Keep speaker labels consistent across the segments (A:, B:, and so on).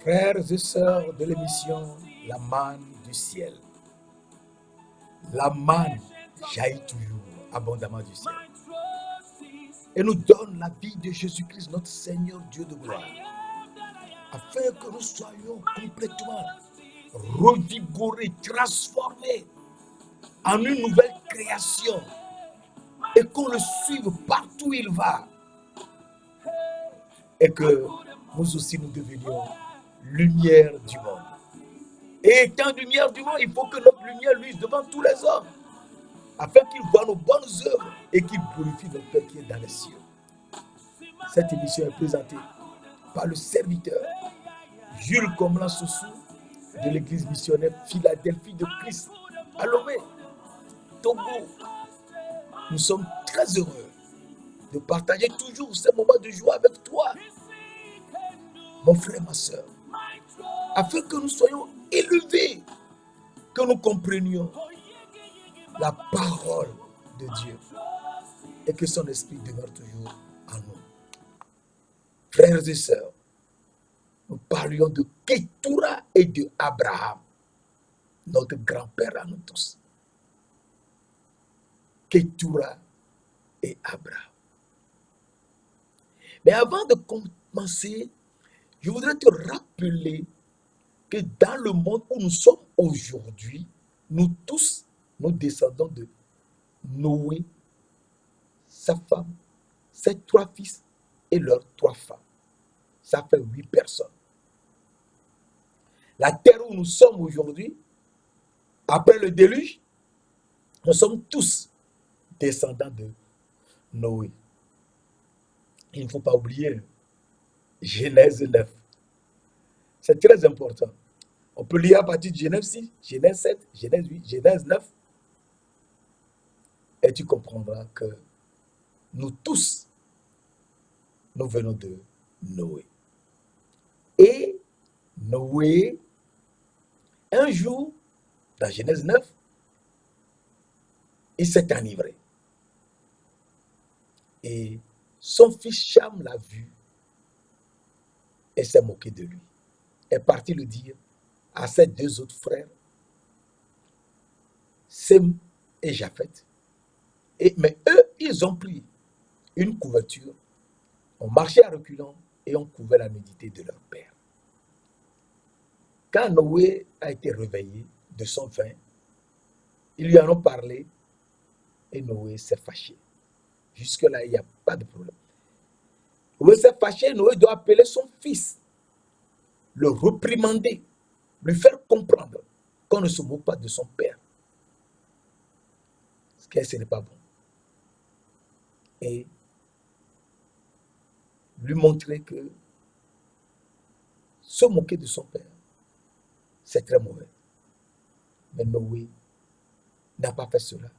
A: Frères et sœurs de l'émission La manne du ciel. La manne jaillit toujours abondamment du ciel et nous donne la vie de Jésus-Christ, notre Seigneur Dieu de gloire, afin que nous soyons complètement revigorés, transformés en une nouvelle création et qu'on le suive partout où il va et que nous aussi nous devenions lumière du monde. Et étant lumière du monde, il faut que notre lumière luise devant tous les hommes, afin qu'ils voient nos bonnes œuvres et qu'ils glorifient notre Père qui est dans les cieux. Cette émission est présentée par le serviteur Jules Comlan Soussou de l'église missionnaire Philadelphie de Christ à Lomé, Togo. Nous sommes très heureux de partager toujours ces moments de joie avec toi, mon frère, ma soeur, afin que nous soyons élevés, que nous comprenions la parole de Dieu et que son esprit demeure toujours en nous. Frères et sœurs, nous parlions de Ketura et de Abraham, notre grand-père à nous tous. Ketura et Abraham. Mais avant de commencer, je voudrais te rappeler que dans le monde où nous sommes aujourd'hui, nous tous, nous descendons de Noé, sa femme, ses 3 fils et leurs 3 femmes. Ça fait 8 personnes. La terre où nous sommes aujourd'hui, après le déluge, nous sommes tous descendants de Noé. Il ne faut pas oublier Genèse 9. C'est très important. On peut lire à partir de Genèse 6, Genèse 7, Genèse 8, Genèse 9. Et tu comprendras que nous tous, nous venons de Noé. Et Noé, un jour, dans Genèse 9, il s'est enivré. Et son fils Cham l'a vu et s'est moqué de lui. Est parti le dire à ses 2 autres frères, Sem et Japheth. Mais eux, ils ont pris une couverture, ont marché à reculons et ont couvert la nudité de leur père. Quand Noé a été réveillé de son vin, ils lui en ont parlé et Noé s'est fâché. Jusque-là, il n'y a pas de problème. Noé s'est fâché, Noé doit appeler son fils, le réprimander, lui faire comprendre qu'on ne se moque pas de son père. Ce n'est pas bon. Et lui montrer que se moquer de son père, c'est très mauvais. Mais Noé n'a pas fait cela.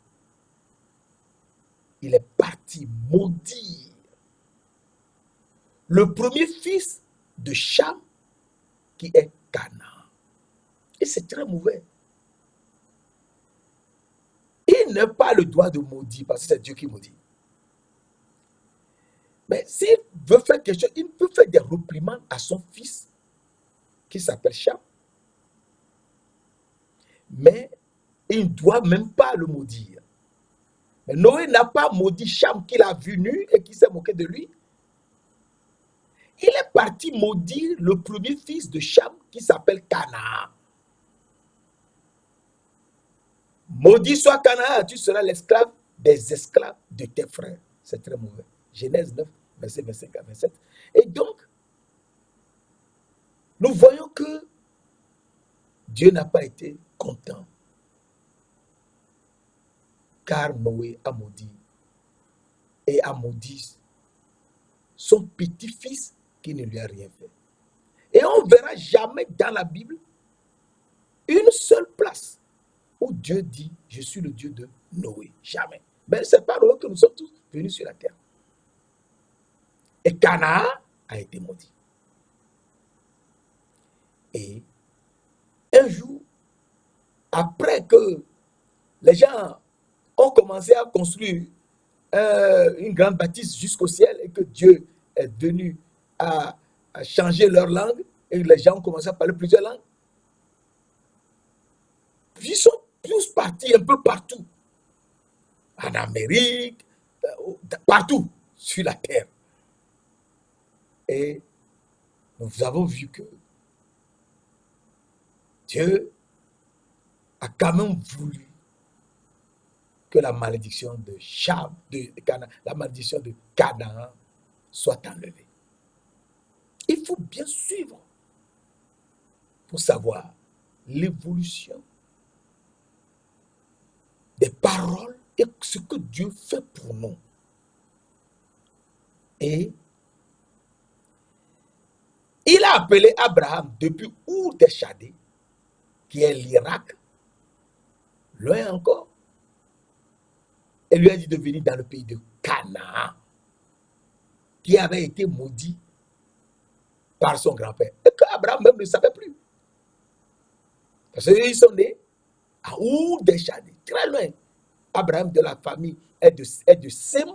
A: Il est parti maudire le premier fils de Cham, qui est Canaan. Et c'est très mauvais. Il n'a pas le droit de maudire, parce que c'est Dieu qui maudit. Mais s'il veut faire quelque chose, il peut faire des réprimandes à son fils, qui s'appelle Cham. Mais il ne doit même pas le maudire. Mais Noé n'a pas maudit Cham qu'il a vu nu et qui s'est moqué de lui. Il est parti maudire le premier fils de Cham qui s'appelle Canaan. Maudit soit Canaan, tu seras l'esclave des esclaves de tes frères. C'est très mauvais. Genèse 9, verset 25 à 27. Et donc, nous voyons que Dieu n'a pas été content, car Noé a maudit et a maudit son petit-fils qui ne lui a rien fait. Et on ne verra jamais dans la Bible une seule place où Dieu dit « Je suis le Dieu de Noé ». Jamais. Mais c'est par Noé que nous sommes tous venus sur la terre. Et Canaan a été maudit. Et un jour, après que les gens ont commencé à construire une grande bâtisse jusqu'au ciel et que Dieu est venu à changer leur langue, Et les gens ont commencé à parler plusieurs langues. Puis ils sont tous partis un peu partout. En Amérique, partout sur la terre. Et nous avons vu que Dieu a quand même voulu que la malédiction de Cham, la malédiction de Canaan soit enlevée. Il faut bien suivre pour savoir l'évolution des paroles et ce que Dieu fait pour nous. Et il a appelé Abraham depuis Our des Chaldées, qui est l'Irak, loin encore, et lui a dit de venir dans le pays de Canaan, qui avait été maudit par son grand-père. Et qu'Abraham même ne savait plus. Parce qu'ils sont nés à Our des Chaldées, très loin. Abraham de la famille est de Sem,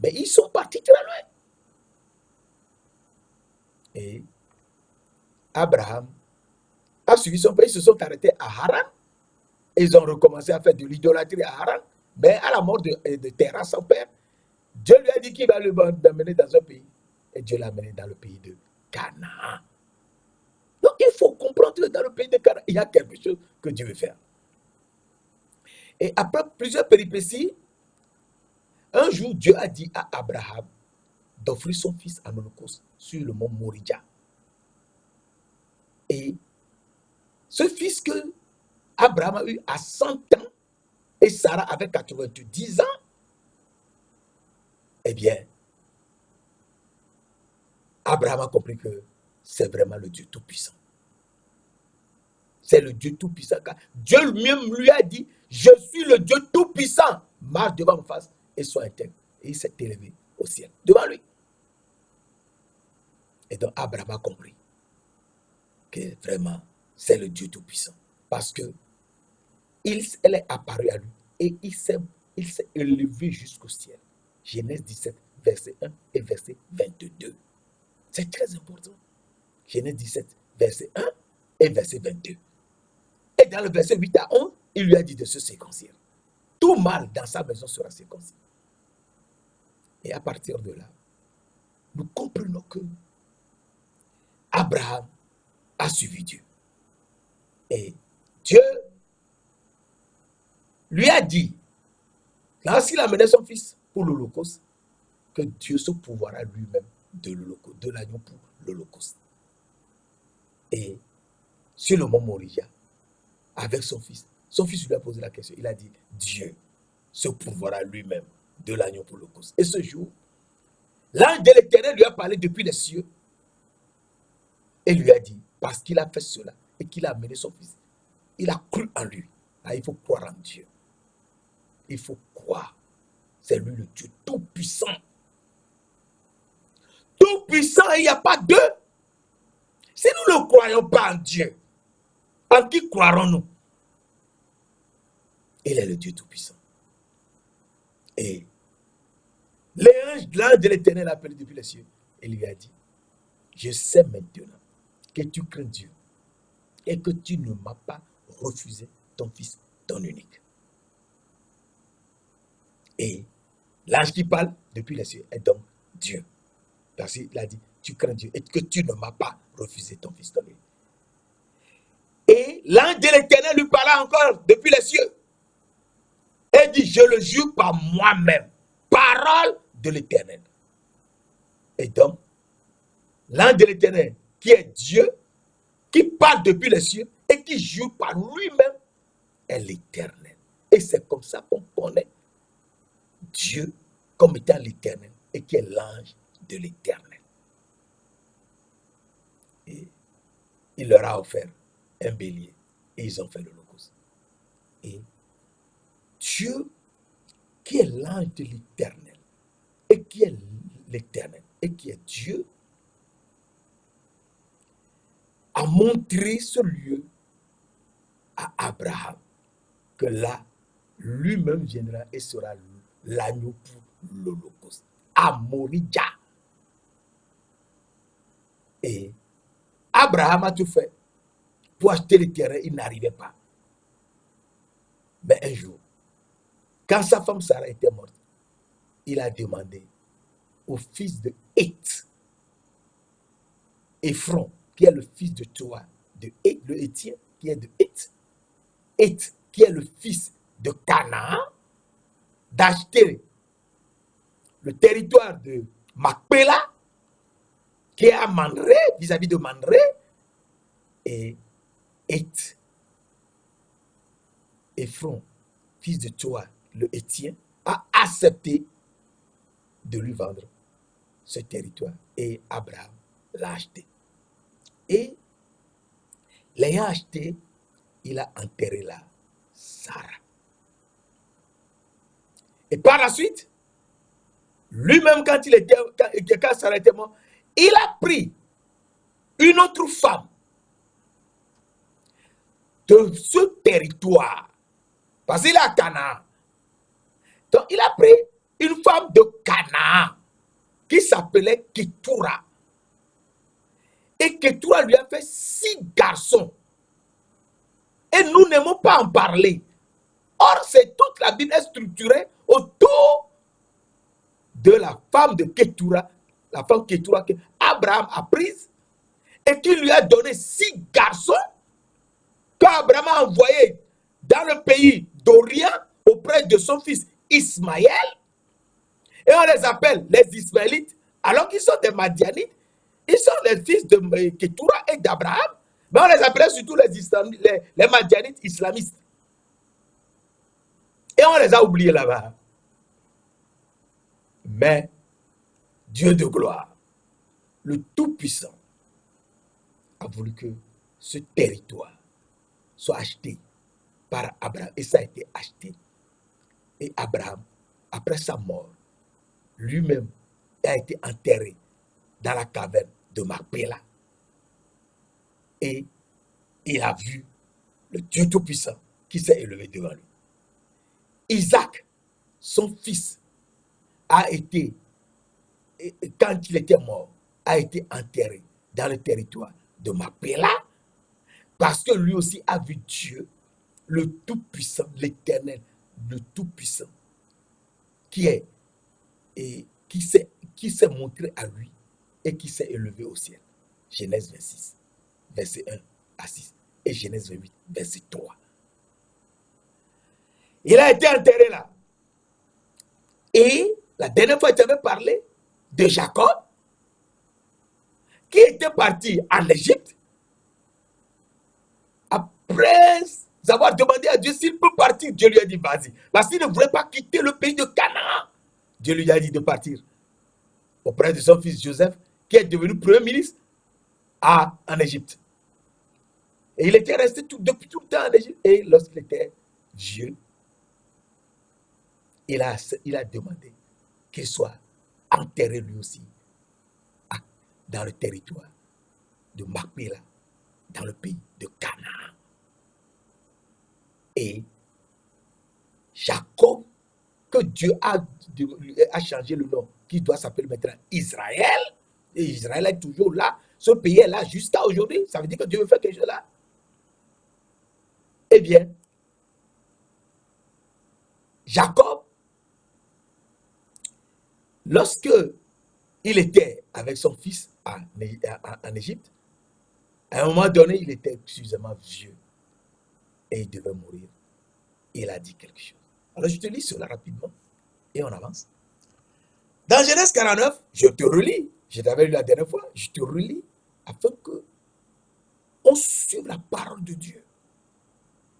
A: mais ils sont partis très loin. Et Abraham a suivi son père, ils se sont arrêtés à Haran. Ils ont recommencé à faire de l'idolâtrie à Haran. Mais à la mort de Terah, son père, Dieu lui a dit qu'il va l'amener dans un pays. Et Dieu l'a amené dans le pays de Canaan. Donc il faut comprendre que dans le pays de Canaan, il y a quelque chose que Dieu veut faire. Et après plusieurs péripéties, un jour, Dieu a dit à Abraham d'offrir son fils en holocauste sur le mont Moria. Et ce fils que Abraham a eu à 100 ans et Sarah avait 90 ans, eh bien, Abraham a compris que c'est vraiment le Dieu Tout-Puissant. C'est le Dieu Tout-Puissant. Dieu lui-même lui a dit, je suis le Dieu Tout-Puissant. Marche devant ma face et sois intègre. Et il s'est élevé au ciel devant lui. Et donc Abraham a compris que vraiment c'est le Dieu Tout-Puissant. Parce que elle est apparue à lui et il s'est élevé jusqu'au ciel. Genèse 17, verset 1 et verset 22. C'est très important. Genèse 17, verset 1 et verset 22. Et dans le verset 8 à 11, il lui a dit de se circoncire. Tout mâle dans sa maison sera circoncis. Et à partir de là, nous comprenons que Abraham a suivi Dieu. Et Dieu lui a dit, lorsqu'il amenait son fils pour l'Holocauste, que Dieu se pourvoira lui-même de l'agneau pour l'Holocauste. Et sur le mont Moria, avec son fils lui a posé la question. Il a dit, Dieu se pourvoira lui-même de l'agneau pour l'Holocauste. Et ce jour, l'ange de l'Éternel lui a parlé depuis les cieux et lui a dit, parce qu'il a fait cela et qu'il a amené son fils, il a cru en lui. Ah, il faut croire en Dieu. Il faut croire. C'est lui le Dieu tout-puissant. Tout-puissant, il n'y a pas deux. Si nous ne croyons pas en Dieu, en qui croirons-nous? Il est le Dieu tout-puissant. Et l'ange de l'Éternel a appelé depuis les cieux et lui a dit, je sais maintenant que tu crains Dieu et que tu ne m'as pas refusé ton fils, ton unique. Et l'ange qui parle depuis les cieux est donc Dieu. Parce qu'il a dit, tu crains Dieu et que tu ne m'as pas refusé ton fils, ton unique. Et l'ange de l'Éternel lui parla encore depuis les cieux et dit, je le jure par moi-même, parole de l'Éternel. Et donc, l'ange de l'Éternel, qui est Dieu, qui parle depuis les cieux et qui jure par lui-même, est l'Éternel. Et c'est comme ça qu'on connaît Dieu comme étant l'Éternel et qui est l'ange de l'Éternel. Et il leur a offert un bélier et ils ont fait l'Holocauste. Et Dieu, qui est l'ange de l'Éternel et qui est l'Éternel et qui est Dieu, a montré ce lieu à Abraham, que là, lui-même viendra et sera l'agneau pour l'Holocauste, à Moria. Et Abraham a tout fait pour acheter le terrain, il n'arrivait pas. Mais un jour, quand sa femme Sarah était morte, il a demandé au fils de Heth, Ephron, qui est le fils de Toa, de Heth, le Hétien, qui est de Heth, Heth, qui est le fils de Canaan, d'acheter le territoire de Macpéla, qui est à Mandré, vis-à-vis de Mandré, et Heth, Ephron, fils de Toa, le Hétien, a accepté de lui vendre ce territoire. Et Abraham l'a acheté. Et l'ayant acheté, il a enterré là Sarah. Et par la suite, lui-même, quand Sarah était mort, il a pris une autre femme de ce territoire. Parce qu'il est à Canaan. Donc, il a pris une femme de Canaan qui s'appelait Ketura. Et Ketura lui a fait 6 garçons. Et nous n'aimons pas en parler. Or, c'est toute la Bible est structurée autour de la femme de Ketura, la femme Ketura que Abraham a prise et qui lui a donné 6 garçons qu'Abraham a envoyés dans le pays d'Orient auprès de son fils Ismaël. Et on les appelle les Ismaélites, alors qu'ils sont des Madianites. Ils sont les fils de Ketura et d'Abraham, mais on les appelait surtout les Madianites islamistes. Et on les a oubliés là-bas. Mais Dieu de gloire, le Tout-Puissant, a voulu que ce territoire soit acheté par Abraham. Et ça a été acheté. Et Abraham, après sa mort, lui-même a été enterré dans la caverne de Macpéla. Et il a vu le Dieu Tout-Puissant qui s'est élevé devant lui. Isaac, son fils, a été, quand il était mort, a été enterré dans le territoire de Macpéla parce que lui aussi a vu Dieu, le Tout-Puissant, l'Éternel, le Tout-Puissant, qui s'est montré à lui et qui s'est élevé au ciel. Genèse 26, verset 1 à 6 et Genèse 28, verset 3. Il a été enterré là. Et la dernière fois, tu avais parlé de Jacob, qui était parti en Égypte, après avoir demandé à Dieu s'il peut partir. Dieu lui a dit, vas-y. Parce qu'il ne voulait pas quitter le pays de Canaan. Dieu lui a dit de partir auprès de son fils Joseph, qui est devenu premier ministre en Égypte. Et il était resté depuis tout le temps en Égypte. Et lorsqu'il était vieux, il a demandé qu'il soit enterré lui aussi dans le territoire de Macpéla, dans le pays de Canaan. Et Jacob, que Dieu a changé le nom, qui doit s'appeler maintenant Israël, et Israël est toujours là, ce pays est là jusqu'à aujourd'hui, ça veut dire que Dieu veut faire quelque chose là. Eh bien, Jacob, lorsque il était avec son fils en Égypte, à un moment donné, il était suffisamment vieux et il devait mourir. Il a dit quelque chose. Alors je te lis cela rapidement et on avance. Dans Genèse 49, je te relis, je t'avais lu la dernière fois, je te relis afin que on suive la parole de Dieu,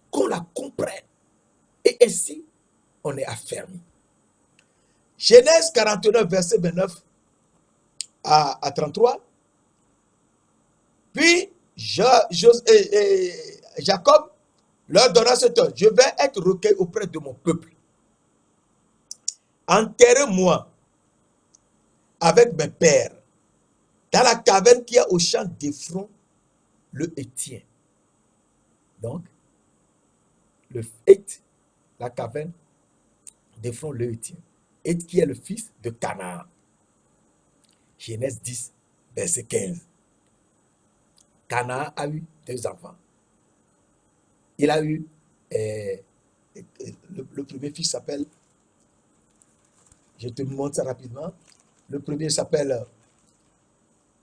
A: qu'on la comprenne et ainsi on est affermi. Genèse 49, verset 29 à 33. Puis Jacob leur donna cet ordre: je vais être recueilli auprès de mon peuple. Enterrez-moi avec mes pères dans la caverne qui est au champ d'Ephron le Hétien. Donc, le Heth, la caverne d'Ephron le Hétien. Heth qui est le fils de Canaan. Genèse 10, verset 15. Canaan a eu 2 enfants. Il a eu, euh, le premier fils s'appelle, je te montre ça rapidement, le premier s'appelle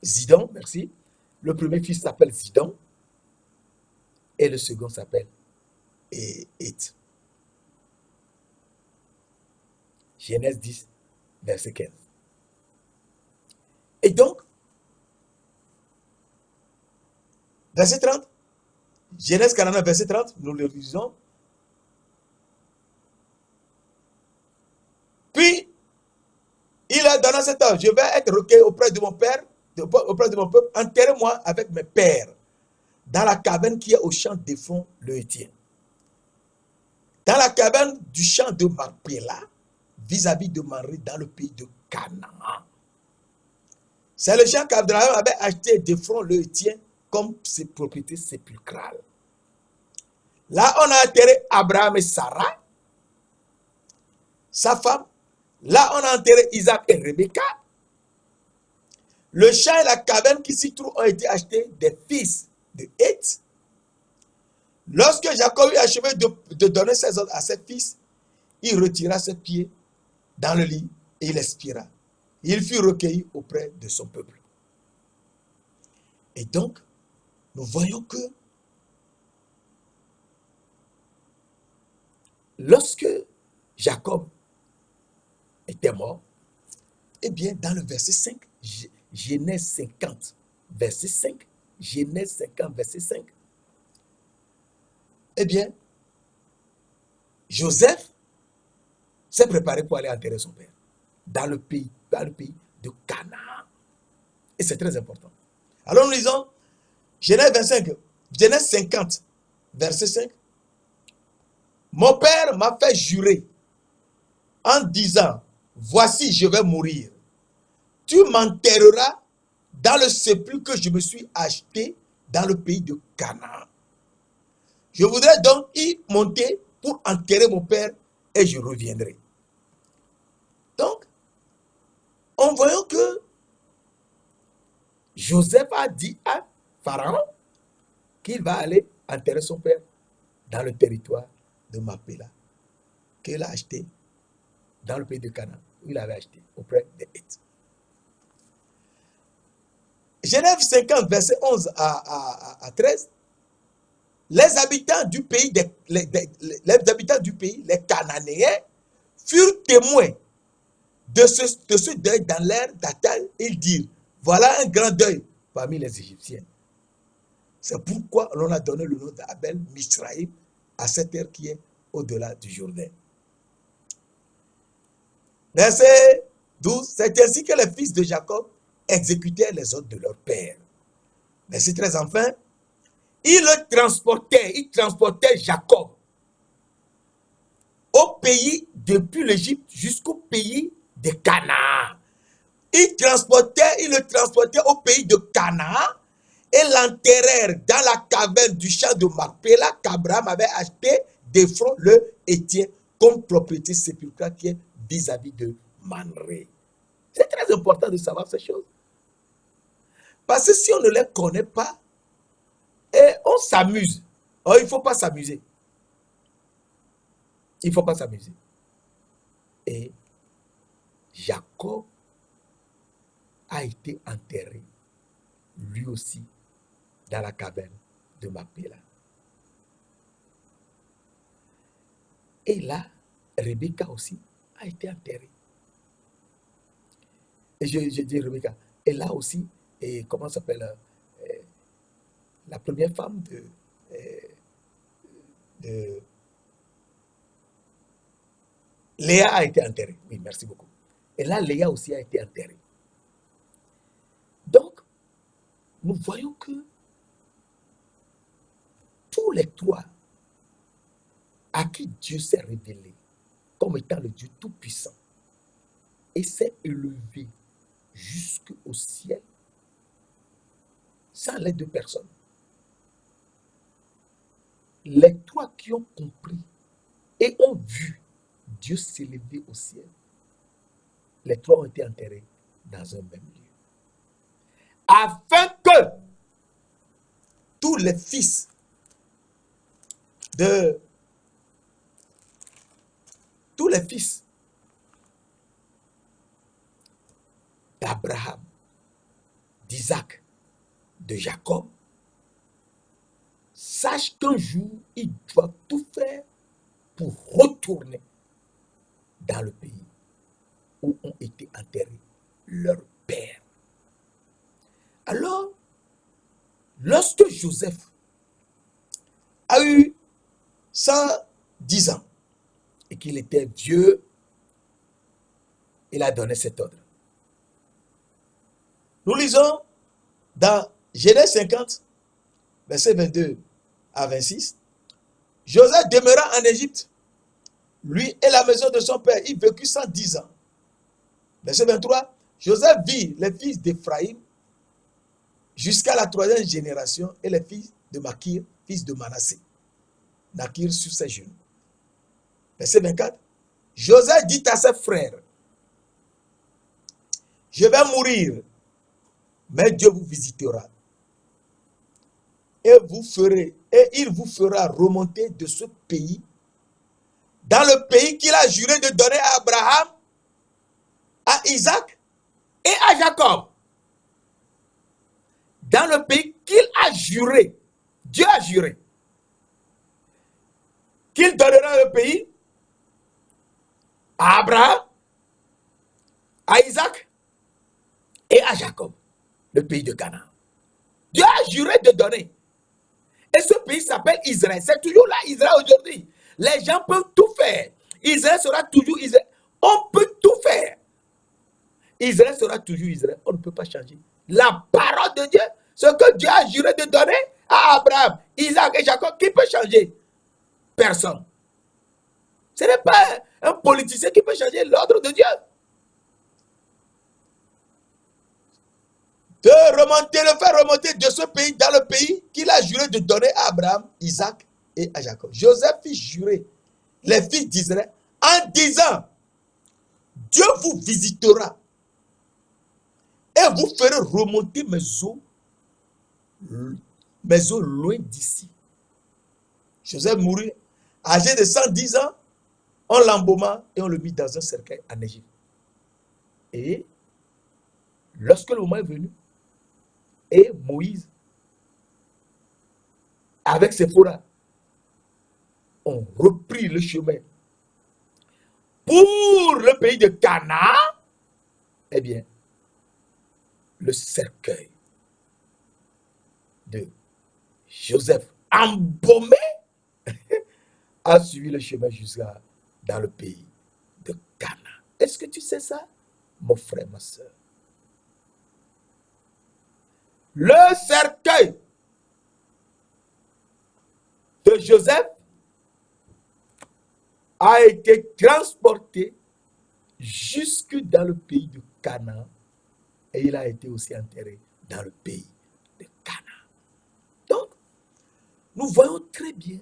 A: Zidon, merci. Le premier fils s'appelle Zidon et le second s'appelle Heth. Genèse 10, verset 15. Et donc, verset 30, Genèse 49, verset 30, nous le lisons. Puis, il a donné cet ordre, je vais être recueilli auprès de mon père, auprès de mon peuple, enterrez-moi avec mes pères dans la caverne qui est au champ d'Éphron le Héthien. Dans la caverne du champ de Macpéla, vis-à-vis de Mamré, dans le pays de Canaan. C'est le champ qu'Abraham avait acheté d'Éphron le Héthien comme ses propriétés sépulcrales. Là, on a enterré Abraham et Sarah, sa femme. Là, on a enterré Isaac et Rebecca. Le champ et la caverne qui s'y trouvent ont été achetés des fils de Heth. Lorsque Jacob eut achevé de donner ses ordres à ses fils, il retira ses pieds dans le lit et il expira. Il fut recueilli auprès de son peuple. Et donc, nous voyons que lorsque Jacob était mort, eh bien, dans le verset 5, Genèse 50, verset 5, Genèse 50, verset 5, eh bien, Joseph s'est préparé pour aller enterrer son père dans le pays de Canaan. Et c'est très important. Alors nous lisons Genèse 50, verset 5. Mon père m'a fait jurer en disant, voici, je vais mourir. Tu m'enterreras dans le sépulcre que je me suis acheté dans le pays de Canaan. Je voudrais donc y monter pour enterrer mon père et je reviendrai. Donc, en voyant que Joseph a dit à Pharaon qu'il va aller enterrer son père dans le territoire de Macpéla, qu'il a acheté dans le pays de Canaan, où il avait acheté auprès des Héths. Genèse 50, verset 11 à 13. Les habitants du pays, les Cananéens, furent témoins de ce deuil dans l'air d'Atal. Ils dirent, voilà un grand deuil parmi les Égyptiens. C'est pourquoi l'on a donné le nom d'Abel Mizraïm à cette terre qui est au-delà du Jourdain. Verset 12. C'est ainsi que les fils de Jacob exécutèrent les ordres de leur père. Verset 13 enfin. Ils transportaient Jacob au pays, depuis l'Égypte jusqu'au pays de Canaan. Ils le transportaient au pays de Canaan et l'enterrèrent dans la caverne du champ de Macpéla qu'Abraham avait acheté d'Éphron le Héthien comme propriété sépulcrale qui est vis-à-vis de Mamré. C'est très important de savoir ces choses. Parce que si on ne les connaît pas, et on s'amuse. Oh, il ne faut pas s'amuser. Il ne faut pas s'amuser. Et Jacob a été enterré, lui aussi, dans la caverne de Macpéla. Et là, Rebecca aussi a été enterrée. Et je dis Rebecca. Et là aussi, et comment s'appelle la première femme de Léa a été enterrée. Oui, merci beaucoup. Et là, Léa aussi a été enterrée. Donc, nous voyons que tous les trois à qui Dieu s'est révélé comme étant le Dieu Tout-Puissant et s'est élevé jusqu'au ciel sans les deux personnes. Les trois qui ont compris et ont vu Dieu s'élever au ciel, les trois ont été enterrés dans un même lieu. Afin que les fils de tous les fils d'Abraham, d'Isaac, de Jacob, sache qu'un jour, ils doivent tout faire pour retourner dans le pays où ont été enterrés leurs pères. Alors, lorsque Joseph a eu 110 ans et qu'il était vieux, il a donné cet ordre. Nous lisons dans Genèse 50, versets 22 à 26, Joseph demeura en Égypte, lui et la maison de son père. Il vécut 110 ans. Verset 23, Joseph vit les fils d'Éphraïm jusqu'à la 3e génération et les fils de Makir, fils de Manassé. Nakir sur ses genoux. Verset 24, Joseph dit à ses frères, je vais mourir, mais Dieu vous visitera. Et il vous fera remonter de ce pays, dans le pays qu'il a juré de donner à Abraham, à Isaac et à Jacob. Dans le pays qu'il a juré, Dieu a juré, qu'il donnera le pays à Abraham, à Isaac et à Jacob, le pays de Canaan. Dieu a juré de donner. Et ce pays s'appelle Israël. C'est toujours là, Israël aujourd'hui. Les gens peuvent tout faire. Israël sera toujours Israël. On peut tout faire. Israël sera toujours Israël. On ne peut pas changer. La parole de Dieu, ce que Dieu a juré de donner à Abraham, Isaac et Jacob, qui peut changer? Personne. Ce n'est pas un politicien qui peut changer l'ordre de Dieu. De faire remonter de ce pays dans le pays qu'il a juré de donner à Abraham, Isaac et à Jacob. Joseph fit jurer les fils d'Israël en disant, Dieu vous visitera et vous ferez remonter mes eaux loin d'ici. Joseph mourut âgé de 110 ans, on l'embauma et on le mit dans un cercueil en Égypte. Et lorsque le moment est venu, et Moïse, avec Séphora, ont repris le chemin pour le pays de Canaan, eh bien, le cercueil de Joseph embaumé a suivi le chemin jusqu'à dans le pays de Canaan. Est-ce que tu sais ça, mon frère, ma soeur? Le cercueil de Joseph a été transporté jusque dans le pays de Canaan et il a été aussi enterré dans le pays de Canaan. Donc, nous voyons très bien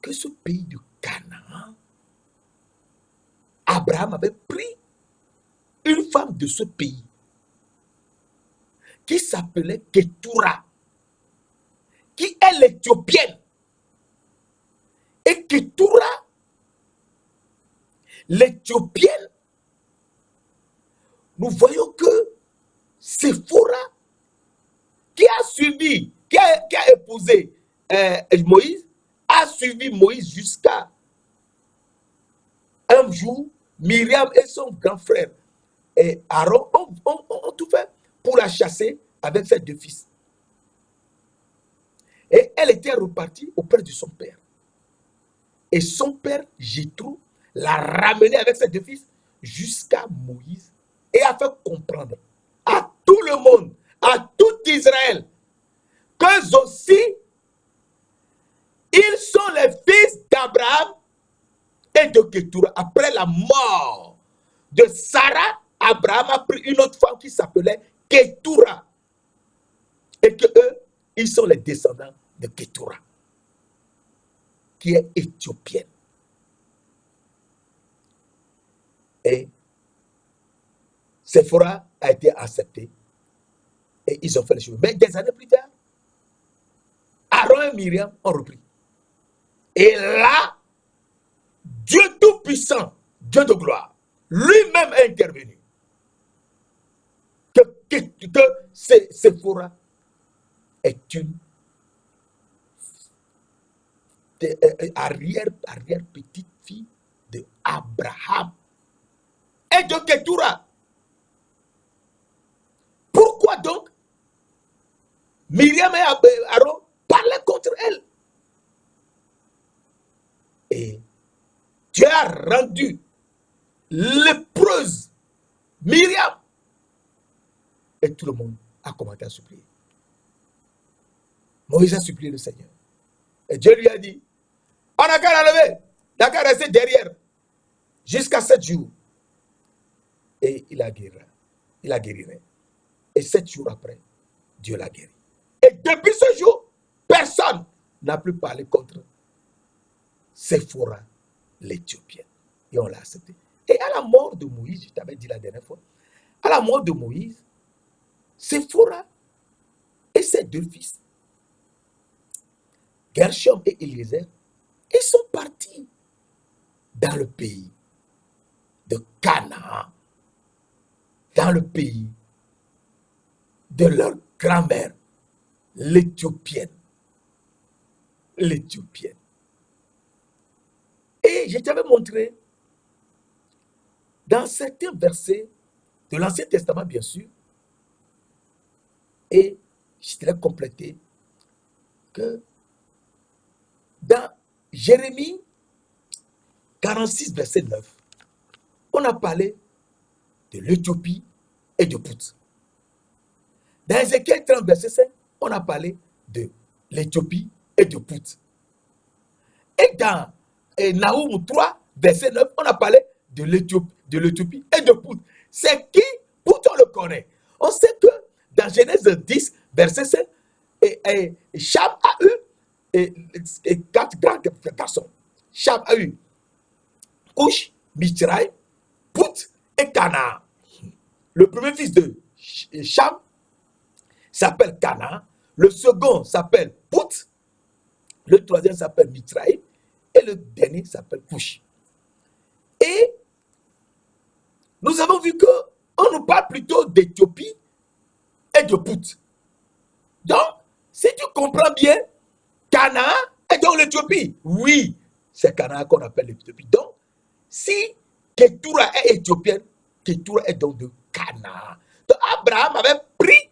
A: que ce pays de Canaan, Abraham avait pris une femme de ce pays qui s'appelait Ketura, qui est l'Éthiopienne. Et Ketura, l'Éthiopienne, nous voyons que Séphora, qui a épousé Moïse, a suivi Moïse jusqu'à un jour, Myriam et son grand frère et Aaron ont tout fait pour la chasser avec ses 2 fils. Et elle était repartie auprès de son père. Et son père, Jéthro, l'a ramenée avec ses 2 fils jusqu'à Moïse et a fait comprendre à tout le monde, à tout Israël, qu'eux aussi, ils sont les fils d'Abraham et de Ketura. Après la mort de Sarah, Abraham a pris une autre femme qui s'appelait Ketura. Et que eux, ils sont les descendants de Ketura, qui est éthiopienne. Et Séphora a été acceptée et ils ont fait les choses. Mais des années plus tard, Aaron et Myriam ont repris. Et là, Dieu Tout-Puissant, Dieu de gloire, lui-même est intervenu. Que Séphora est une arrière petite fille de Abraham et de Ketura. Pourquoi donc Myriam et Aaron parlaient contre elle? Et Dieu a rendu lépreuse Myriam. Et tout le monde a commencé à supplier. Moïse a supplié le Seigneur. Et Dieu lui a dit, on n'a qu'à l'enlever, on n'a qu'à rester derrière jusqu'à 7 jours. Et il a guéri. Et 7 jours après, Dieu l'a guéri. Et depuis ce jour, personne n'a plus parlé contre Séphora, l'Éthiopienne. Et on l'a accepté. Et à la mort de Moïse, je t'avais dit la dernière fois, à la mort de Moïse, Séphora et ses 2 fils, Gershom et Eliezer, ils sont partis dans le pays de Canaan, dans le pays de leur grand-mère, l'Éthiopienne. Et je t'avais montré dans certains versets de l'Ancien Testament, bien sûr, et je te l'ai complété, que dans Jérémie 46, verset 9, on a parlé de l'Éthiopie et de Pout. Dans Ézéchiel 30, verset 5, on a parlé de l'Éthiopie et de Pout. Et dans Naoum 3, verset 9, on a parlé de l'Éthiopie et de Pout. C'est qui? Pout, on le connaît. On sait que dans Genèse 10, verset 5, Cham a eu 4 grands garçons. Cham a eu Cush, Mitzraïm, Pout et Canaan. Le premier fils de Cham s'appelle Canaan, le second s'appelle Pout, le troisième s'appelle Mitzraïm et le dernier s'appelle Cush. Et nous avons vu qu'on nous parle plutôt d'Éthiopie et de Pout. Donc, si tu comprends bien, Canaan est donc l'Éthiopie. Oui, c'est Canaan qu'on appelle l'Éthiopie. Donc, si Ketura est éthiopienne, Ketura est donc de Canaan. Donc, Abraham avait pris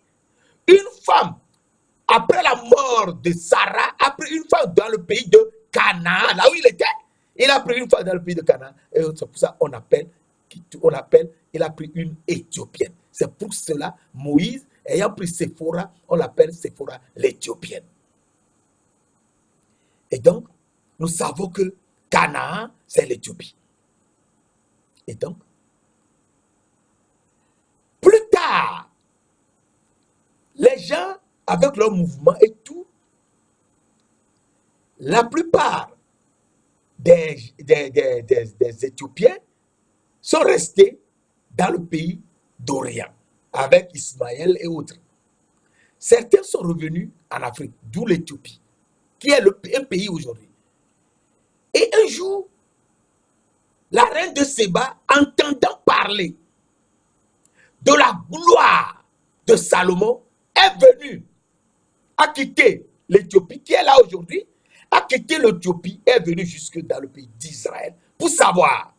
A: une femme après la mort de Sarah, a pris une femme dans le pays de Canaan, là où il était. Il a pris une femme dans le pays de Canaan. Et c'est pour ça qu'on appelle, il a pris une Éthiopienne. C'est pour cela, Moïse, ayant pris Séphora, on l'appelle Séphora l'Éthiopienne. Et donc, nous savons que Canaan, c'est l'Éthiopie. Et donc, plus tard, les gens, avec leur mouvement et tout, la plupart des Éthiopiens sont restés dans le pays d'Orient, avec Ismaël et autres. Certains sont revenus en Afrique, d'où l'Éthiopie, qui est un pays aujourd'hui. Et un jour, la reine de Séba, entendant parler de la gloire de Salomon, est venue à quitter l'Éthiopie, qui est là aujourd'hui, a quitté l'Éthiopie, est venue jusque dans le pays d'Israël pour savoir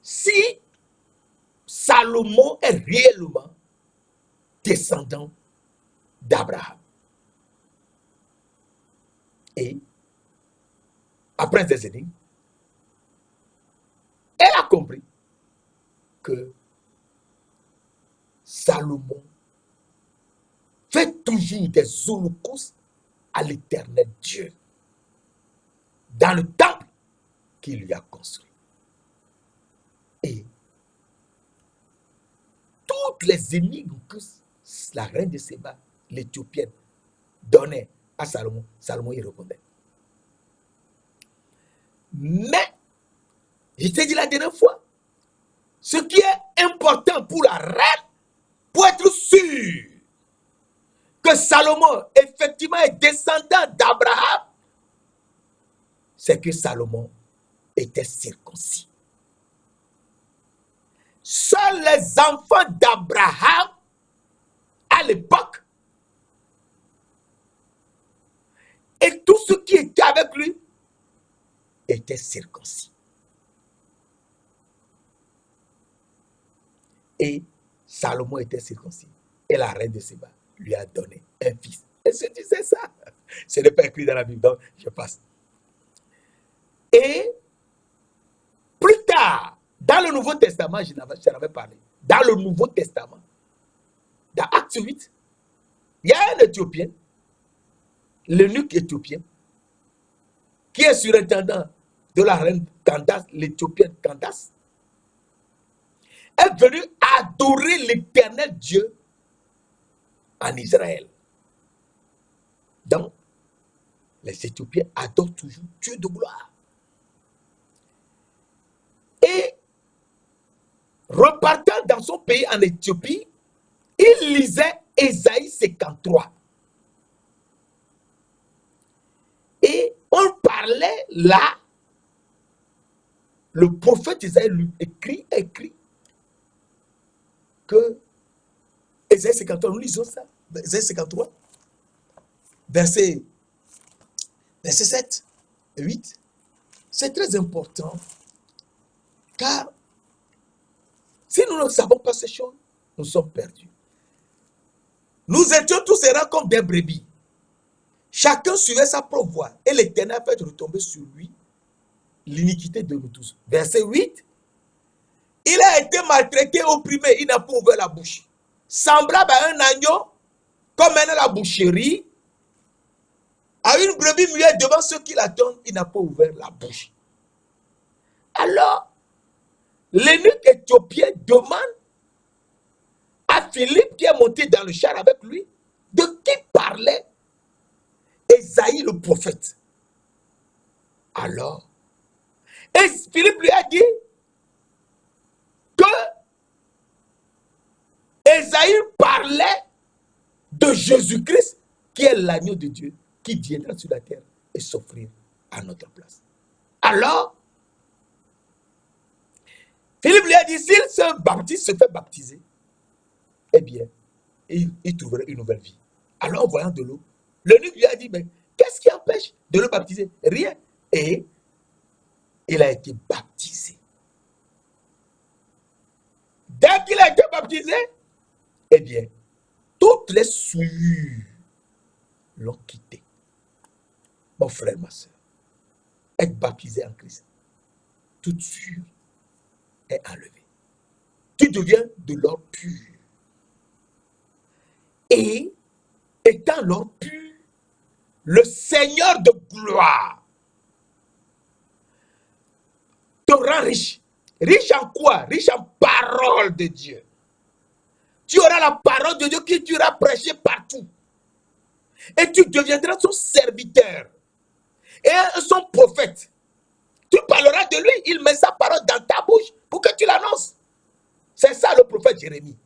A: si Salomon est réellement descendant d'Abraham. Et après des énigmes, elle a compris que Salomon fait toujours des holocaustes à l'Éternel Dieu dans le temple qu'il lui a construit. Et toutes les énigmes que la reine de Séba, l'Éthiopienne, donnait à Salomon, Salomon y répondait. Mais, je t'ai dit la dernière fois, ce qui est important pour la reine, pour être sûr que que Salomon, effectivement, est descendant d'Abraham, c'est que Salomon était circoncis. Seuls les enfants d'Abraham, à l'époque, et tous ceux qui étaient avec lui, étaient circoncis. Et Salomon était circoncis. Et la reine de Séba lui a donné un fils. Est-ce que tu sais ça? Ce n'est pas écrit dans la Bible, donc je passe. Et plus tard, dans le Nouveau Testament, je n'en avais parlé. Dans le Nouveau Testament, dans Acte 8, il y a un Éthiopien, l'eunuque éthiopien, qui est surintendant de la reine Candace, l'Éthiopienne Candace, est venu adorer l'Éternel Dieu en Israël. Donc, les Éthiopiens adorent toujours Dieu de gloire. Et repartant dans son pays en Éthiopie, il lisait Ésaïe 53. Et on parlait là, le prophète Ésaïe lui écrit que Ésaïe 53, nous lisons ça, Ésaïe 53, verset 7 et 8. C'est très important, car si nous ne savons pas ces choses, nous sommes perdus. Nous étions tous errants comme des brebis. Chacun suivait sa propre voie, et l'Éternel a fait retomber sur lui l'iniquité de nous tous. Verset 8. Il a été maltraité, opprimé, il n'a pas ouvert la bouche. Semblable à un agneau, comme mène la boucherie, à une brebis muette devant ceux qui l'attendent, il n'a pas ouvert la bouche. Alors, l'eunuque éthiopien demande à Philippe, qui est monté dans le char avec lui, de qui parlait Ésaïe le prophète. Alors, et Philippe lui a dit que Ésaïe parlait de Jésus-Christ, qui est l'agneau de Dieu, qui viendra sur la terre et s'offrir à notre place. Alors, Philippe lui a dit, s'il se baptise, se fait baptiser, eh bien, il trouverait une nouvelle vie. Alors, en voyant de l'eau, l'eunuque lui a dit, mais qu'est-ce qui empêche de le baptiser? Rien. Et il a été baptisé. Dès qu'il a été baptisé, eh bien, toutes les souillures l'ont quitté. Mon frère, ma soeur, être baptisé en Christ, toute souillure est enlevée. Tu deviens de l'or pur. Et étant l'or pur, le Seigneur de gloire te rend riche. Riche en quoi? Riche en parole de Dieu. Tu auras la parole de Dieu que tu auras prêché partout. Et tu deviendras son serviteur. Et son prophète. Tu parleras de lui, il met sa parole dans ta bouche pour que tu l'annonces. C'est ça le prophète Jérémie.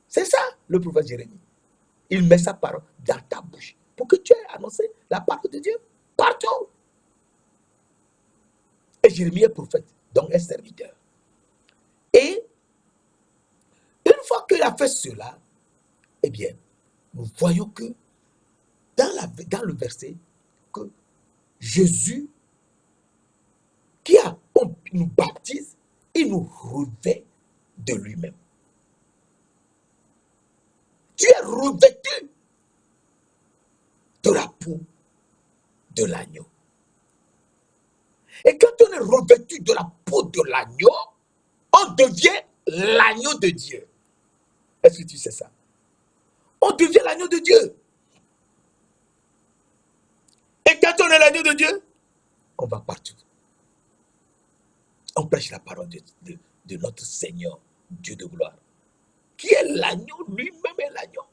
A: C'est ça le prophète Jérémie. Il met sa parole dans ta bouche pour que tu aies annoncé la parole de Dieu partout. Et Jérémie est prophète, donc est serviteur. Et une fois qu'il a fait cela, eh bien, nous voyons que dans le verset, que Jésus, nous baptise, il nous revêt de lui-même. Tu es revêtu de la peau de l'agneau. Et quand on est revêtu de la peau de l'agneau, on devient l'agneau de Dieu. Est-ce que tu sais ça? On devient l'agneau de Dieu. Et quand on est l'agneau de Dieu, on va partout. On prêche la parole de notre Seigneur, Dieu de gloire, qui est l'agneau, lui-même est l'agneau.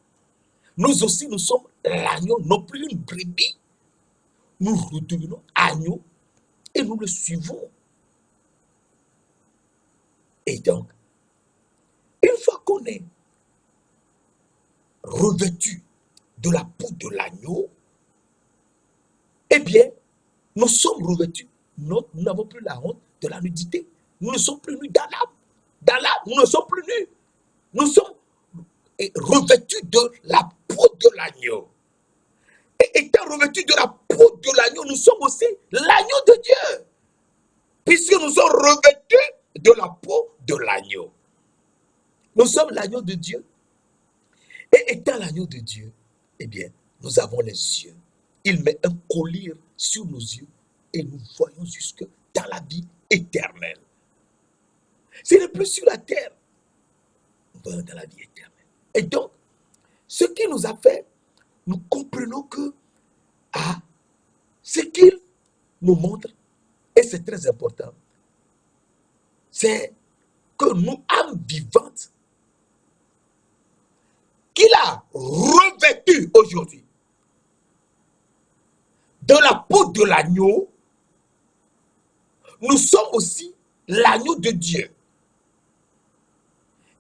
A: Nous aussi, nous sommes l'agneau, non plus une brebis. Nous redevenons agneau et nous le suivons. Et donc, une fois qu'on est revêtu de la peau de l'agneau, eh bien, nous sommes revêtus. Nous n'avons plus la honte de la nudité. Nous ne sommes plus nus dans l'âme. Dans l'âme, nous ne sommes plus nus. Nous sommes revêtus de la peau de l'agneau. Et étant revêtus de la peau de l'agneau, nous sommes aussi l'agneau de Dieu. Puisque nous sommes revêtus de la peau de l'agneau. Nous sommes l'agneau de Dieu. Et étant l'agneau de Dieu, eh bien, nous avons les yeux. Il met un collier sur nos yeux et nous voyons jusque dans la vie éternelle. Ce n'est plus sur la terre. Nous voyons dans la vie éternelle. Et donc, ce qui nous a fait, nous comprenons que ce qu'il nous montre, et c'est très important, c'est que nous, âmes vivantes, qu'il a revêtues aujourd'hui de la peau de l'agneau, nous sommes aussi l'agneau de Dieu.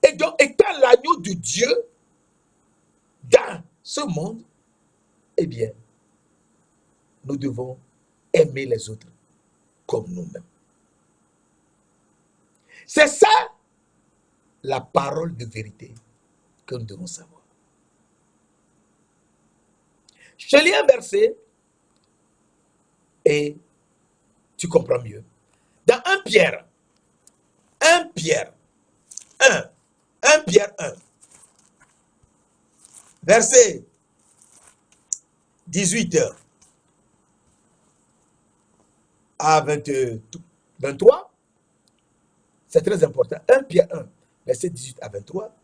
A: Et donc, étant l'agneau de Dieu dans ce monde, eh bien, nous devons aimer les autres comme nous-mêmes. C'est ça la parole de vérité que nous devons savoir. Je lis un verset et tu comprends mieux. Dans 1 Pierre 1, verset 18 à 23, c'est très important. 1 Pierre 1, verset 18 à 23.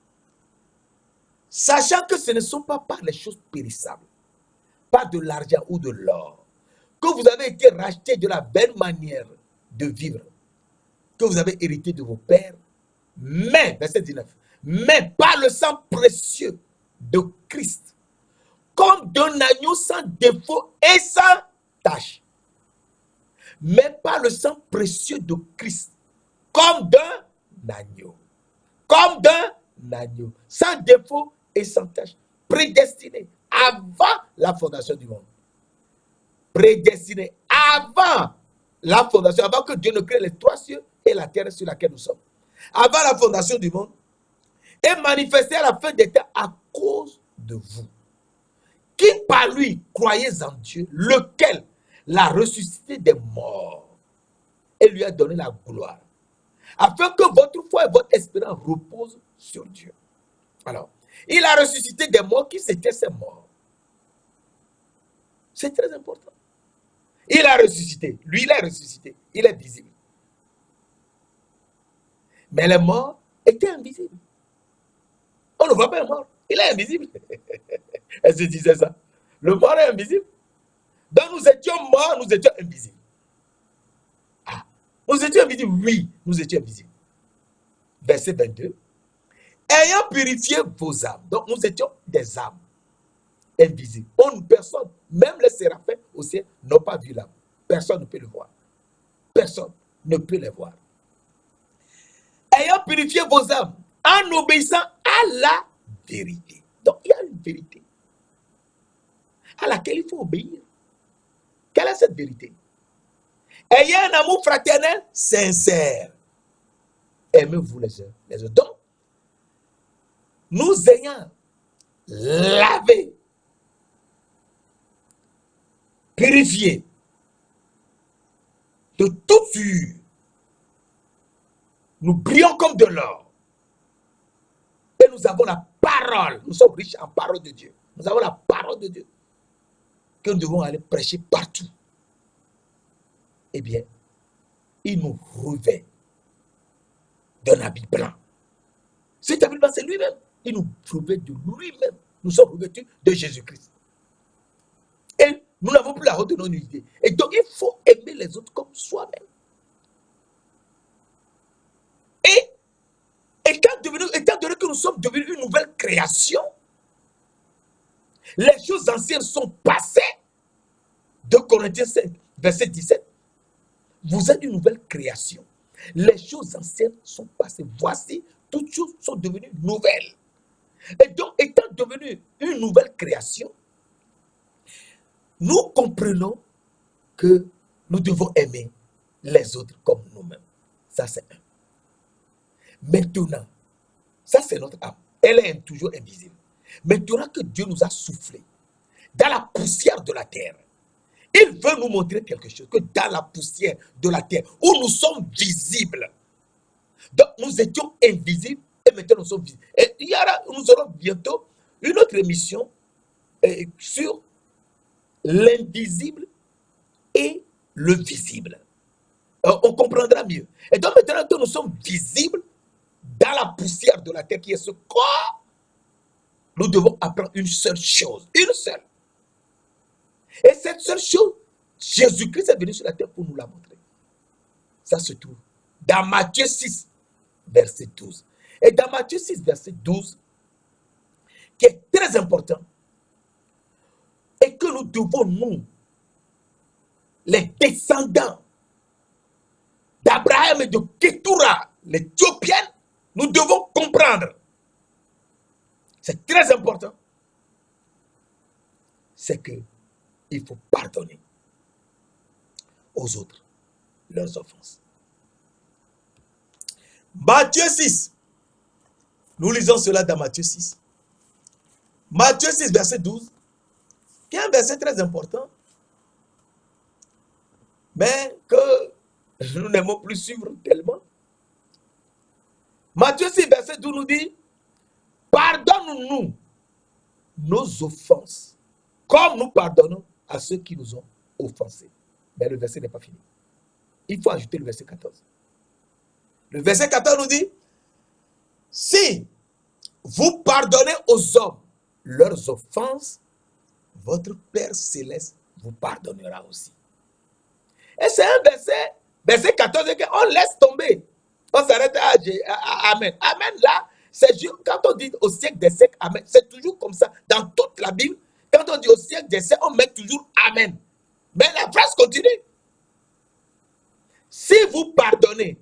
A: Sachant que ce ne sont pas par les choses périssables, pas de l'argent ou de l'or, que vous avez été rachetés de la belle manière de vivre, que vous avez hérité de vos pères, mais, verset 19, mais par le sang précieux de Christ, comme d'un agneau sans défaut et sans tache. Mais par le sang précieux de Christ, comme d'un agneau. Comme d'un agneau, sans défaut et sans tache, prédestiné avant la fondation du monde. Prédestiné avant la fondation, avant que Dieu ne crée les 3 cieux et la terre sur laquelle nous sommes. Avant la fondation du monde, et manifesté à la fin des temps à cause de vous, qui par lui croyez en Dieu, lequel l'a ressuscité des morts et lui a donné la gloire, afin que votre foi et votre espérance reposent sur Dieu. Alors, il a ressuscité des morts. Qui c'était ces morts? C'est très important. Il a ressuscité. Lui, il est ressuscité. Il est visible. Mais les morts étaient invisibles. On ne voit pas un mort. Il est invisible. Elle se disait ça. Le mort est invisible. Donc nous étions morts, nous étions invisibles. Ah, nous étions invisibles, oui, nous étions invisibles. Verset 22. Ayant purifié vos âmes. Donc nous étions des âmes invisibles. Personne, même les séraphins au ciel, n'ont pas vu l'âme. Personne ne peut le voir. Personne ne peut les voir. Ayant purifié vos âmes en obéissant à la vérité. Donc il y a une vérité à laquelle il faut obéir. Quelle est cette vérité? Ayez un amour fraternel sincère. Aimez-vous les uns les autres. Donc, nous ayant lavé, purifié de toute souillure, nous brillons comme de l'or. Et nous avons la parole. Nous sommes riches en parole de Dieu. Nous avons la parole de Dieu que nous devons aller prêcher partout. Eh bien, il nous revêt d'un habit blanc. Cet habit blanc, c'est lui-même. Il nous revêt de lui-même. Nous sommes revêtus de Jésus-Christ. Et nous n'avons plus la honte de nos nudité. Et donc, il faut aimer les autres comme soi-même. Et étant donné que nous sommes devenus une nouvelle création, les choses anciennes sont passées. 2 Corinthiens 5, verset 17. Vous êtes une nouvelle création. Les choses anciennes sont passées. Voici, toutes choses sont devenues nouvelles. Et donc, étant devenu une nouvelle création, nous comprenons que nous devons aimer les autres comme nous-mêmes. Ça, c'est un. Maintenant, ça, c'est notre âme. Elle est toujours invisible. Maintenant que Dieu nous a soufflé dans la poussière de la terre, il veut nous montrer quelque chose, que dans la poussière de la terre, où nous sommes visibles, donc nous étions invisibles et maintenant nous sommes visibles. Et nous aurons bientôt une autre émission sur l'invisible et le visible. On comprendra mieux. Et donc maintenant que nous sommes visibles dans la poussière de la terre qui est ce corps, nous devons apprendre une seule chose. Une seule. Et cette seule chose, Jésus-Christ est venu sur la terre pour nous la montrer. Ça se trouve dans Matthieu 6, verset 12. Et dans Matthieu 6, verset 12, qui est très important, et que nous devons, nous, les descendants d'Abraham et de Ketura, l'Éthiopienne, nous devons comprendre. C'est très important. C'est que il faut pardonner aux autres leurs offenses. Matthieu 6. Nous lisons cela dans Matthieu 6. Matthieu 6, verset 12, qui est un verset très important, mais que nous n'aimons plus suivre tellement. Matthieu 6, verset 12 nous dit, pardonne-nous nos offenses, comme nous pardonnons à ceux qui nous ont offensés. Mais le verset n'est pas fini. Il faut ajouter le verset 14. Le verset 14 nous dit, si vous pardonnez aux hommes leurs offenses, votre Père Céleste vous pardonnera aussi. Et c'est un verset 14, on laisse tomber. On s'arrête à Amen. Amen, là, c'est quand on dit au siècle des siècles, Amen, c'est toujours comme ça. Dans toute la Bible, quand on dit au siècle des siècles, on met toujours Amen. Mais la phrase continue. Si vous pardonnez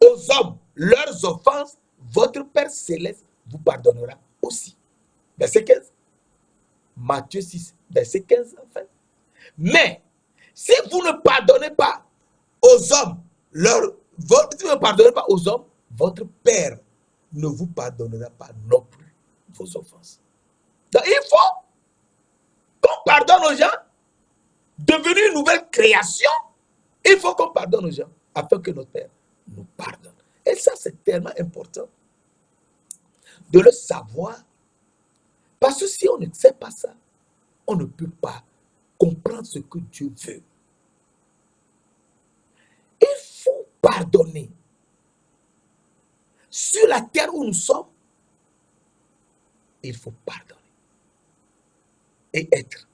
A: aux hommes leurs offenses, votre Père Céleste vous pardonnera aussi. Verset 15. Matthieu 6, verset 15, enfin. Mais, si vous ne pardonnez pas aux hommes, si vous ne pardonnez pas aux hommes, votre Père ne vous pardonnera pas non plus vos offenses. Donc, il faut qu'on pardonne aux gens, devenir une nouvelle création. Il faut qu'on pardonne aux gens, afin que notre Père nous pardonne. Et ça, c'est tellement important de le savoir, parce que si on ne sait pas ça, on ne peut pas comprendre ce que Dieu veut. Il faut pardonner. Sur la terre où nous sommes, il faut pardonner et être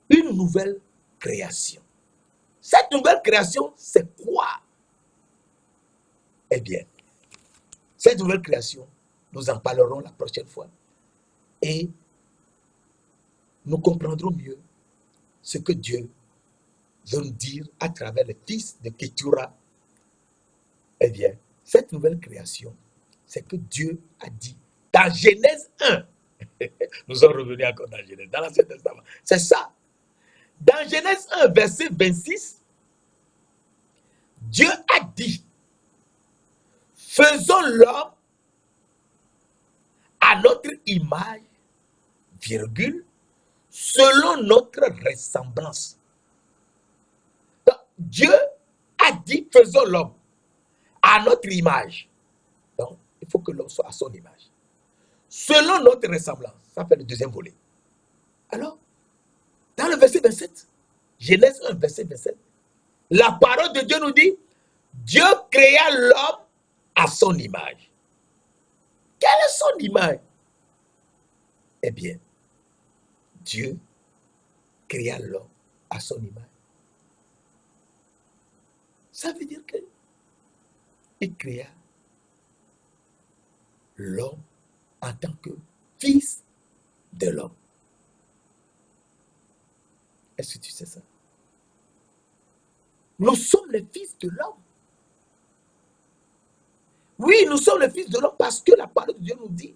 A: une nouvelle création. Cette nouvelle création, c'est quoi? Eh bien, cette nouvelle création, nous en parlerons la prochaine fois et nous comprendrons mieux ce que Dieu veut nous dire à travers le fils de Ketura. Eh bien, cette nouvelle création, c'est que Dieu a dit dans Genèse 1, nous sommes revenus encore dans Genèse, dans l'Ancien Testament, c'est ça. Dans Genèse 1, verset 26, Dieu a dit, faisons l'homme à notre image, virgule, selon notre ressemblance. Donc, Dieu a dit, faisons l'homme à notre image. Donc, il faut que l'homme soit à son image. Selon notre ressemblance. Ça fait le deuxième volet. Alors, dans le verset 27, Genèse 1, verset 27, la parole de Dieu nous dit, Dieu créa l'homme à son image. Quelle est son image? Eh bien, Dieu créa l'homme à son image. Ça veut dire qu'il créa l'homme en tant que fils de l'homme. Est-ce que tu sais ça? Nous sommes les fils de l'homme. Oui, nous sommes les fils de l'homme parce que la parole de Dieu nous dit,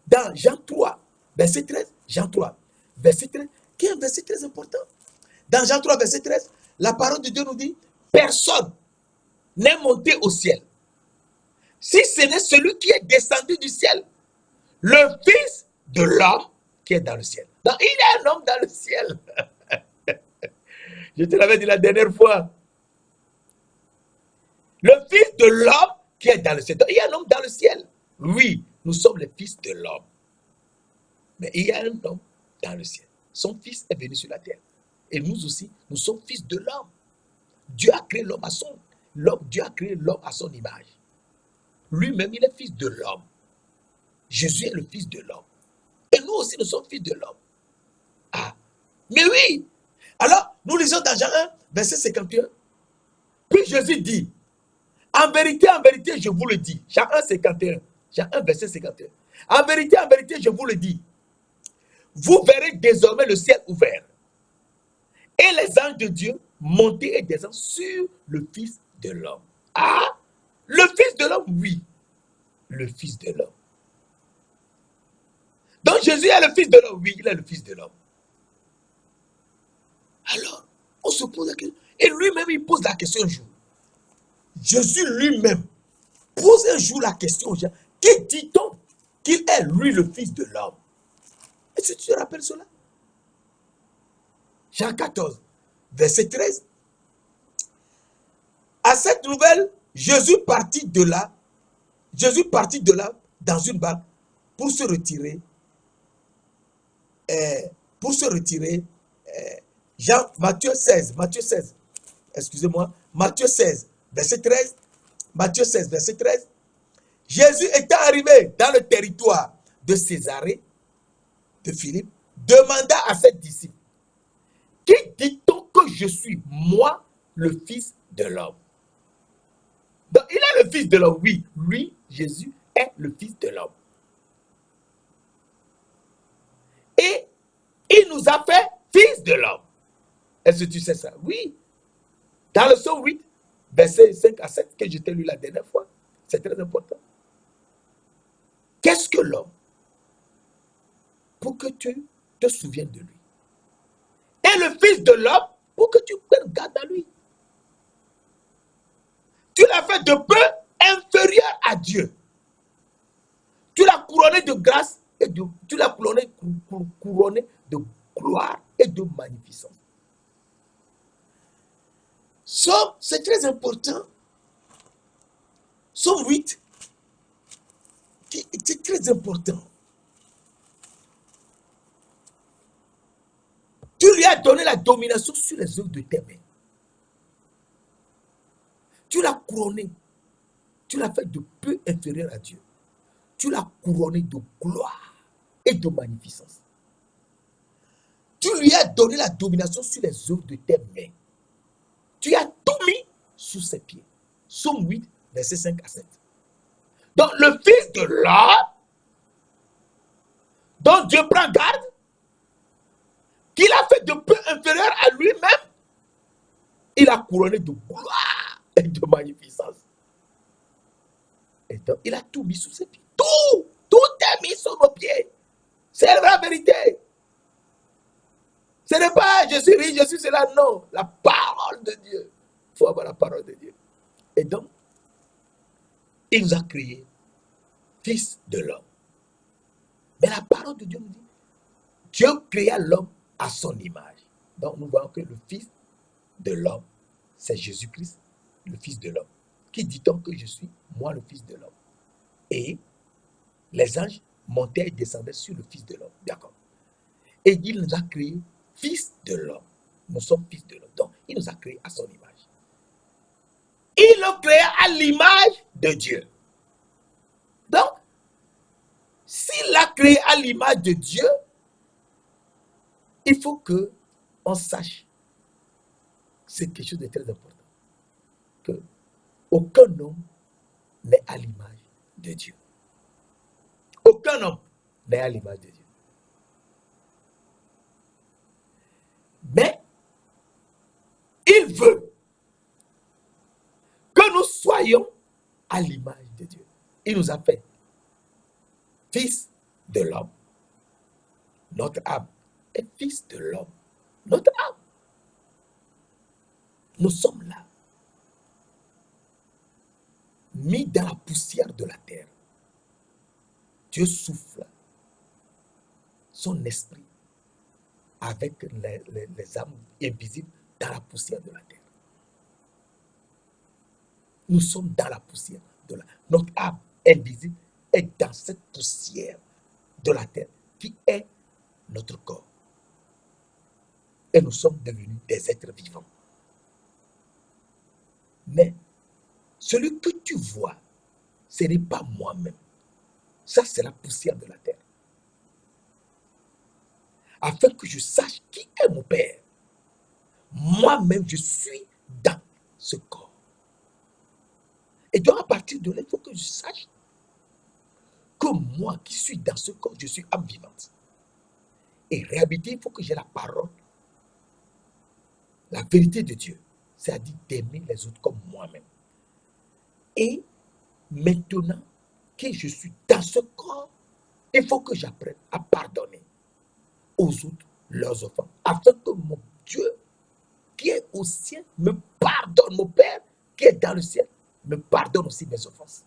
A: dans Jean 3, verset 13, Jean 3, verset 13, qui est un verset très important. Dans Jean 3, verset 13, la parole de Dieu nous dit, personne n'est monté au ciel, si ce n'est celui qui est descendu du ciel, le Fils de l'homme qui est dans le ciel. Donc, il y a un homme dans le ciel. Je te l'avais dit la dernière fois. Le Fils de l'homme qui est dans le ciel. Donc, il y a un homme dans le ciel. Oui, nous sommes les fils de l'homme. Mais il y a un homme dans le ciel. Son fils est venu sur la terre. Et nous aussi, nous sommes fils de l'homme. Dieu a créé l'homme à son Dieu a créé l'homme à son image. Lui-même, il est fils de l'homme. Jésus est le fils de l'homme. Et nous aussi, nous sommes fils de l'homme. Ah, mais oui. Alors, nous lisons dans Jean 1, verset 51. Puis Jésus dit, en vérité, je vous le dis. Jean 1, 51. Jean 1, verset 51. En vérité, je vous le dis. Vous verrez désormais le ciel ouvert. Et les anges de Dieu monter et descendre sur le Fils de l'homme. Ah, le Fils de l'homme, oui. Le Fils de l'homme. Donc Jésus est le Fils de l'homme. Oui, il est le Fils de l'homme. Alors, on se pose la question. Et lui-même, il pose la question un jour. Jésus lui-même pose un jour la question aux gens. Qui dit-on qu'il est lui le Fils de l'homme? Est-ce que tu te rappelles cela? Jean 14, verset 13. À cette nouvelle, Jésus partit de là dans une barque pour se retirer. Matthieu 16, excusez-moi, Matthieu 16, verset 13. Matthieu 16, verset 13. Jésus étant arrivé dans le territoire de Césarée, de Philippe, demanda à ses disciples, qui dit-on que je suis, moi, le Fils de l'homme? Donc, il est le Fils de l'homme, oui. Lui, Jésus, est le Fils de l'homme. Et il nous a fait Fils de l'homme. Est-ce que tu sais ça? Oui. Dans le psaume 8, verset 5 à 7, que je t'ai lu la dernière fois, c'est très important. Qu'est-ce que l'homme? Pour que tu te souviennes de lui. Et le Fils de l'homme, pour que tu prennes garde à lui. Tu l'as fait de peu inférieur à Dieu. Tu l'as couronné de grâce et tu l'as couronné de gloire et de magnificence. Somme, c'est très important. Somme 8, c'est très important. Tu lui as donné la domination sur les œuvres de tes mains. Tu l'as couronné. Tu l'as fait de peu inférieur à Dieu. Tu l'as couronné de gloire et de magnificence. Tu lui as donné la domination sur les œuvres de tes mains. Tu as tout mis sous ses pieds. Somme 8, verset 5 à 7. Donc le Fils de l'homme, dont Dieu prend garde, qu'il a fait de peu inférieur à lui-même, il a couronné de gloire et de magnificence. Et donc, il a tout mis sous ses pieds. Tout est mis sous nos pieds. C'est la vérité. Ce n'est pas je suis riche, je suis cela, non. La parole de Dieu. Il faut avoir la parole de Dieu. Et donc, il nous a créés fils de l'homme. Mais la parole de Dieu nous dit, Dieu créa l'homme à son image. Donc, nous voyons que le Fils de l'homme, c'est Jésus-Christ, le Fils de l'homme. Qui dit-on que je suis? Moi, le Fils de l'homme. Et les anges montaient et descendaient sur le Fils de l'homme. D'accord. Et il nous a créés fils de l'homme. Nous sommes fils de l'homme. Donc, il nous a créés à son image. Il nous créa à l'image de Dieu. Donc, s'il l'a créé à l'image de Dieu, il faut qu'on sache, c'est quelque chose de très important, que aucun homme n'est à l'image de Dieu. Aucun homme n'est à l'image de Dieu. Mais il veut que nous soyons à l'image de Dieu. Il nous a fait fils de l'homme, notre âme est fils de l'homme. Notre âme. Nous sommes là, mis dans la poussière de la terre. Dieu souffle son esprit avec les âmes invisibles dans la poussière de la terre. Nous sommes dans la poussière de la terre. Notre âme invisible est dans cette poussière de la terre qui est notre corps. Et nous sommes devenus des êtres vivants. Mais celui que tu vois, ce n'est pas moi-même. Ça, c'est la poussière de la terre. Afin que je sache qui est mon Père. Moi-même, je suis dans ce corps. Et donc, à partir de là, il faut que je sache que moi qui suis dans ce corps, je suis âme vivante. Et réhabiliter, il faut que j'ai la parole, la vérité de Dieu. C'est-à-dire d'aimer les autres comme moi-même. Et maintenant que je suis dans ce corps, il faut que j'apprenne à pardonner aux autres leurs offenses. Afin que mon Dieu qui est au ciel me pardonne. Mon Père qui est dans le ciel me pardonne aussi mes offenses.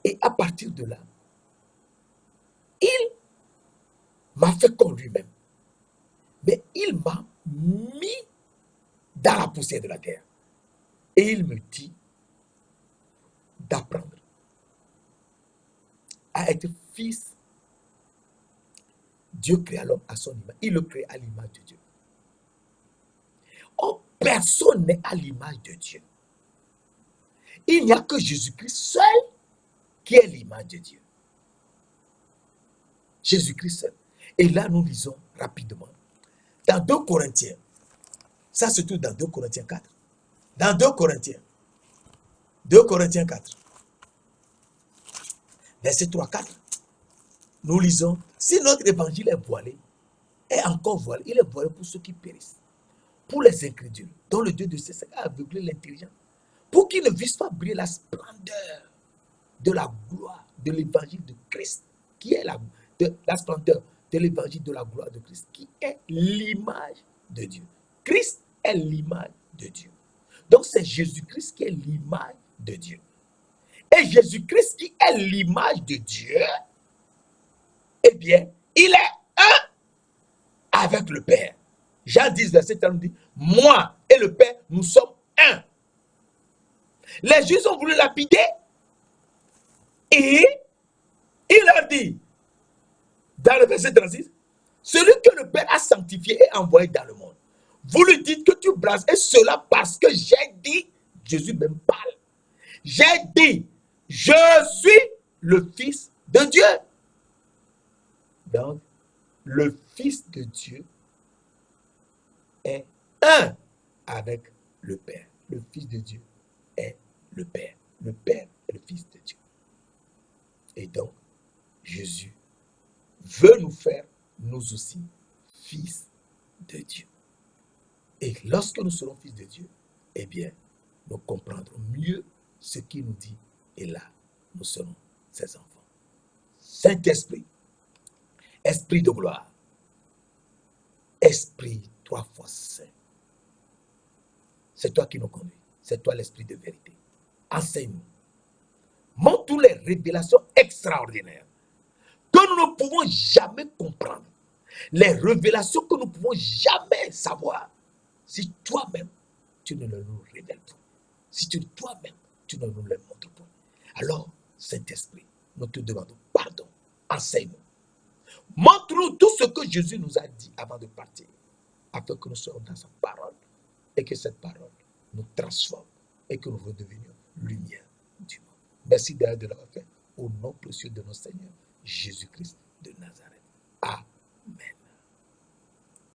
A: Et à partir de là, il m'a fait comme lui-même. Mais il m'a mis dans la poussière de la terre. Et il me dit d'apprendre à être fils. Dieu créa l'homme à son image. Il le crée à l'image de Dieu. Oh, personne n'est à l'image de Dieu. Il n'y a que Jésus-Christ seul qui est l'image de Dieu. Jésus-Christ seul. Et là, nous lisons rapidement. Dans 2 Corinthiens, ça se trouve dans 2 Corinthiens 4. Dans 2 Corinthiens 4, verset 3-4, nous lisons, si notre évangile est voilé, est encore voilé, il est voilé pour ceux qui périssent, pour les incrédules, dont le Dieu de ces a aveuglé l'intelligence, pour qu'ils ne vissent pas briller la splendeur de la gloire de l'évangile de Christ, qui est la splendeur de l'évangile de la gloire de Christ, qui est l'image de Dieu. Christ est l'image de Dieu. Donc c'est Jésus-Christ qui est l'image de Dieu. Et Jésus-Christ qui est l'image de Dieu, eh bien, il est un avec le Père. Jean 10, verset 30 dit, moi et le Père, nous sommes un. Les Juifs ont voulu lapider et il leur dit, dans le verset 36, celui que le Père a sanctifié et envoyé dans le monde. Vous lui dites que tu blases, et cela parce que j'ai dit, Jésus même parle, j'ai dit, je suis le Fils de Dieu. Donc, le Fils de Dieu est un avec le Père. Le Fils de Dieu est le Père. Le Père est le Fils de Dieu. Et donc, Jésus veut nous faire, nous aussi, fils de Dieu. Et lorsque nous serons fils de Dieu, eh bien, nous comprendrons mieux ce qu'il nous dit. Et là, nous serons ses enfants. Saint-Esprit, Esprit de gloire, Esprit 3 fois saint. C'est toi qui nous conduis. C'est toi l'Esprit de vérité. Enseigne-nous. Montre-nous les révélations extraordinaires que nous ne pouvons jamais comprendre. Les révélations que nous ne pouvons jamais savoir. Si toi-même, tu ne nous révèles pas. Si toi-même, tu ne nous les montres pas. Alors, Saint-Esprit, nous te demandons pardon. Enseigne-nous. Montre-nous tout ce que Jésus nous a dit avant de partir, afin que nous soyons dans sa parole et que cette parole nous transforme et que nous redevenions lumière du monde. Merci d'ailleurs de l'avoir fait au nom précieux de notre Seigneur Jésus-Christ de Nazareth.